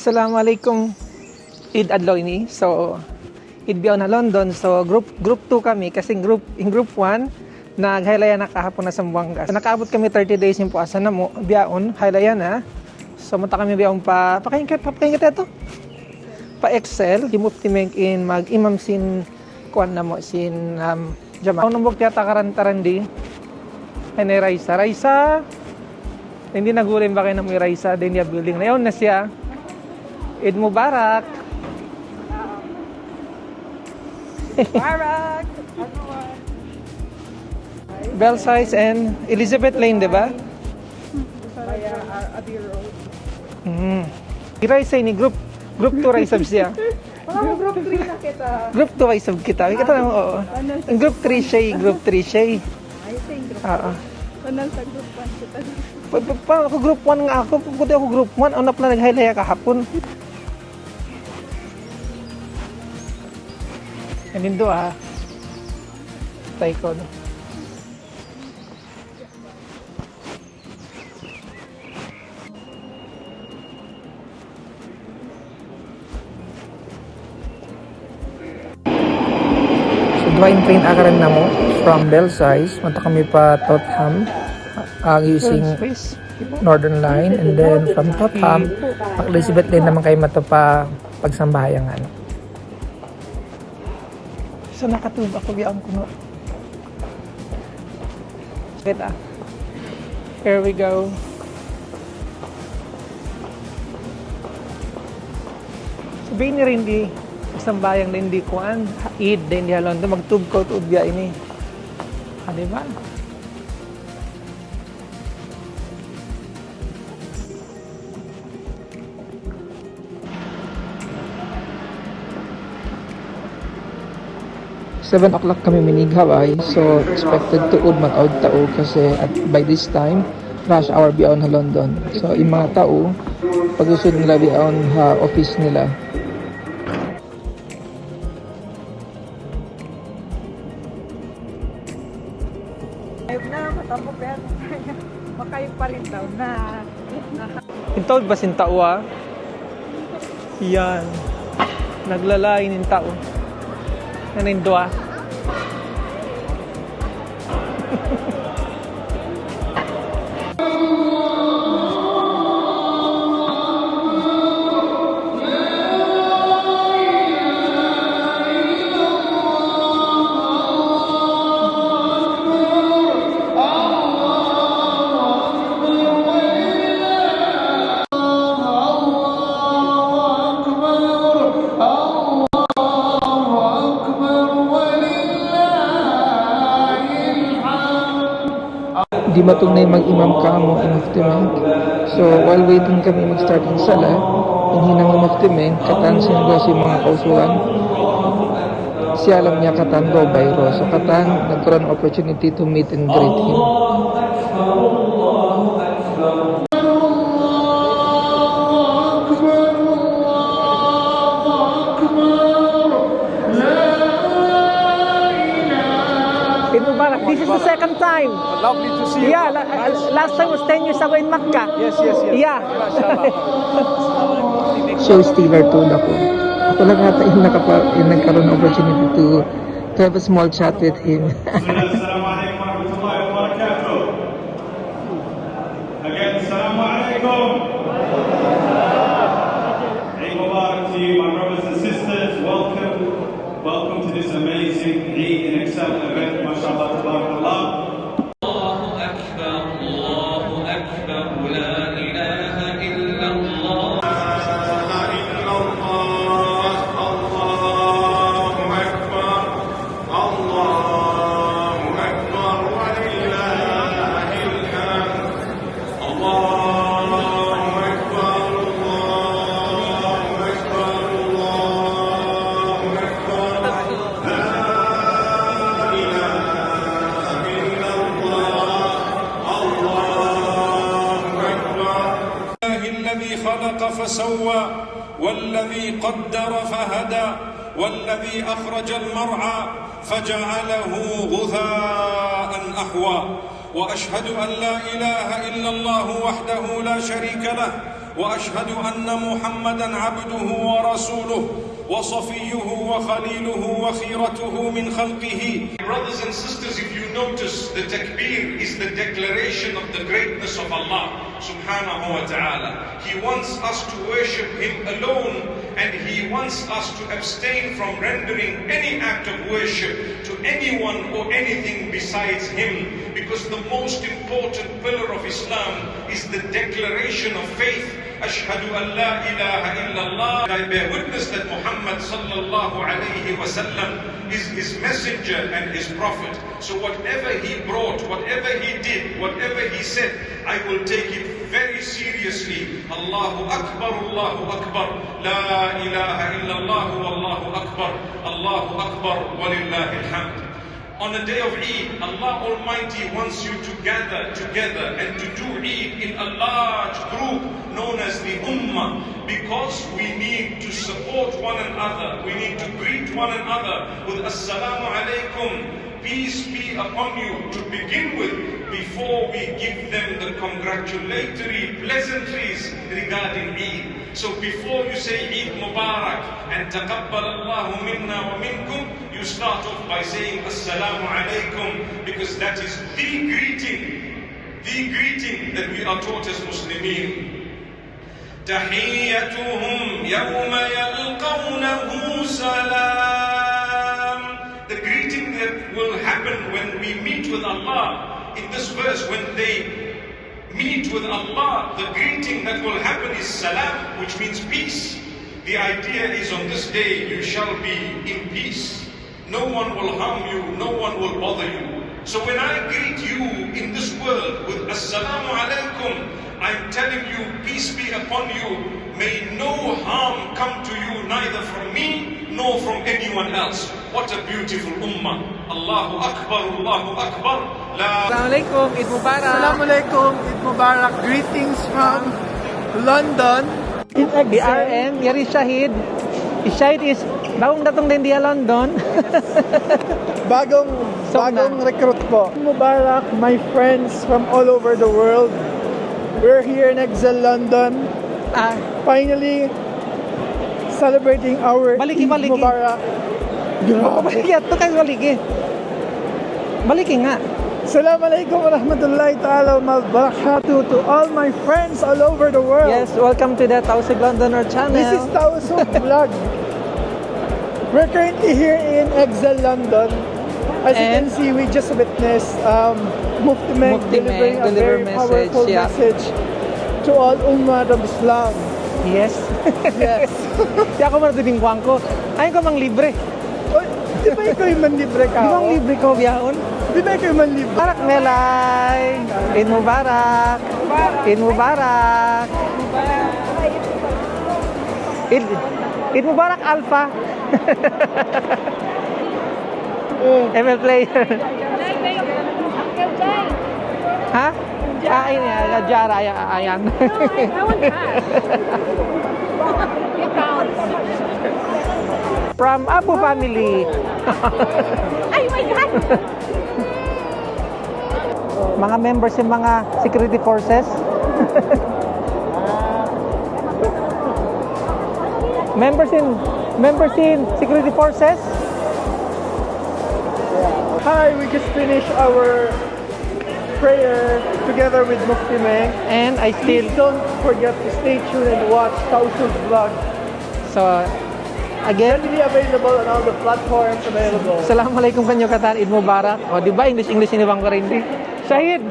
Assalamualaikum. Eid adlaw ini. So Eid biyaw na London. So group 2 kami kasi in group 1 naghaylaya na kahapon na sa Buanga. So, nakaabot kami 30 days yung puasa na mo biyaon haylaya na. So munta kami biyaon pa pakingkit ito. Pa Excel, himuptimeng in mag-imam sin kuan na mo sin jama. Ano mo kaya takaran-taran di? Ay Raisa. Hindi nagulim ba kayo na mo Raisa din niya building na yun na siya. Eid Mubarak. Mubarak. Belsize and Elizabeth Lane, di ba? Abbey Road. Raisa ini group 2 Raisa siya. Mga group 3 na kita. Group 2 Raisa kita. Kita na oo. Ang group 3 siya. I think group 1. Oo. Panal sa group 1 kita. Pa ako group 1 nga ako. Pagkuti ako group 1, ano pala naghaylaya kahapon. Kanindo Taikod. Dwayne train akaran na mo from Belsize. Mata kami pa Tottenham using Northern Line, and then from Tottenham Elizabeth Lane naman kayo mato pa pagsambahayan ano. So nakatulog ako biyang kuno. Kita. Here we go. Sabihin ni rin di isang bayang din di kuan, Eid din di halon magtub ko tuod biya ini. Di ba? Seven o'clock kami minighabay, so expected to ud mag-out tao kasi at by this time rush hour beyond ha London. So yung mga tao pag-usod nila beyond ha office nila. Ayun na, matapok yan. Makayog pa rin daw na. Intawag ba sin tao Yan. Naglalain ng tao. Nanindo Di matug na mag-imam ka mo imuftimeng. So while waiting kami mag-start ng sala, hinang imuftimeng, katan siya si mga kausulan. Siya alam niya katan do bayro. So katan nagkaroon opportunity to meet and greet him. This is the second time. Lovely to see you. Yeah, last time was 10 years ago in Makkah. Yes. Yeah. Mashallah. Show stealer tool ako. Ako lang ata yung nagkaroon ng opportunity to have a small chat with him. Assalamualaikum warahmatullahi wabarakatuh. Again, Assalamualaikum. Eid Mubarak to you, my brothers and sisters. Welcome to this amazing Eid in Excel event. MashaAllah, tabarakallah. Allahu Akbar, Allahu Akbar, la ilaha illallah. خلق فسوى والذي قدر فهدى والذي أخرج المرعى فجعله غثاء أحوى وأشهد أن لا إله إلا الله وحده لا شريك له وأشهد أن محمدا عبده ورسوله وصفيه وخليله وخيرته من خلقه. Brothers and sisters, if you notice, the takbir is the declaration of the greatness of Allah subhanahu wa ta'ala. He wants us to worship Him alone, and He wants us to abstain from rendering any act of worship to anyone or anything besides Him, because the most important pillar of Islam is the declaration of faith. Ashhadu an la ilaha illallah. I bear witness that Muhammad sallallahu alayhi wa sallam is His messenger and His prophet. So whatever He brought, whatever He did, whatever He said, I will take it very seriously. Allahu Akbar, Allahu Akbar. La ilaha illallah, Wallahu Akbar. Allahu Akbar, walillahi alhamd. On the day of Eid, Allah Almighty wants you to gather together and to do Eid in a large group known as the Ummah, because we need to support one another. We need to greet one another with Assalamu alaikum, peace be upon you, to begin with, before we give them the congratulatory pleasantries regarding Eid. So before you say Eid Mubarak and Taqabbal Allahu minna wa minkum, you start off by saying Assalamu alaikum, because that is the greeting that we are taught as Muslimin. Tahiyyatuhum yawma yalqawnahu salam. The greeting that will happen when we meet with Allah, in this verse, when they meet with Allah, the greeting that will happen is salam, which means peace. The idea is, on this day you shall be in peace. No one will harm you, no one will bother you. So when I greet you in this world with Assalamu alaikum, I'm telling you, peace be upon you. May no harm come to you, neither from me nor from anyone else. What a beautiful ummah. Allahu Akbar, Allahu Akbar. La Assalamualaikum, Eid Mubarak. Assalamualaikum, Eid Mubarak. Greetings from London. In BRM, Yari Shahid. Shahid is bagong datong din dia London. Bagong recruit po. Mubarak, my friends from all over the world. We're here in Excel London. Finally celebrating our Baliki. Eid Mubarak. Baliki ato kay baliki. Baliki nga. Assalamualaikum warahmatullahi ta'ala wa barakatuh to all my friends all over the world. Yes, welcome to the Tausug Londoner channel. This is Tausug Vlog. We're currently here in Excel London. As you can see, we just witnessed Mufti Meng delivering a very powerful message to all Ummah of Islam. Yes. Yes. Di ako marunong ko. Ayun ko mang libre. Oy, di ba ikaw yung manlibre ka? Di bang libre ko biyahon? Di ba ikaw yung manlibre? Mubarak Melay. Eid Mubarak. Eid Mubarak. Eid Mubarak Alpha. ML player. Ha? Ini ya, Jara ayan. From Abu family. Ay, my God! Mga members ng mga security forces. members in security forces. Hi, we just finished our prayer together with Mufti Meng. And I still Please don't forget to stay tuned and watch Tausug Vlog. so again, Readily available on all the platforms available. Assalamualaikum kanyo katan, Eid Mubarak. O di ba English ini bang ko rin di. Shahid.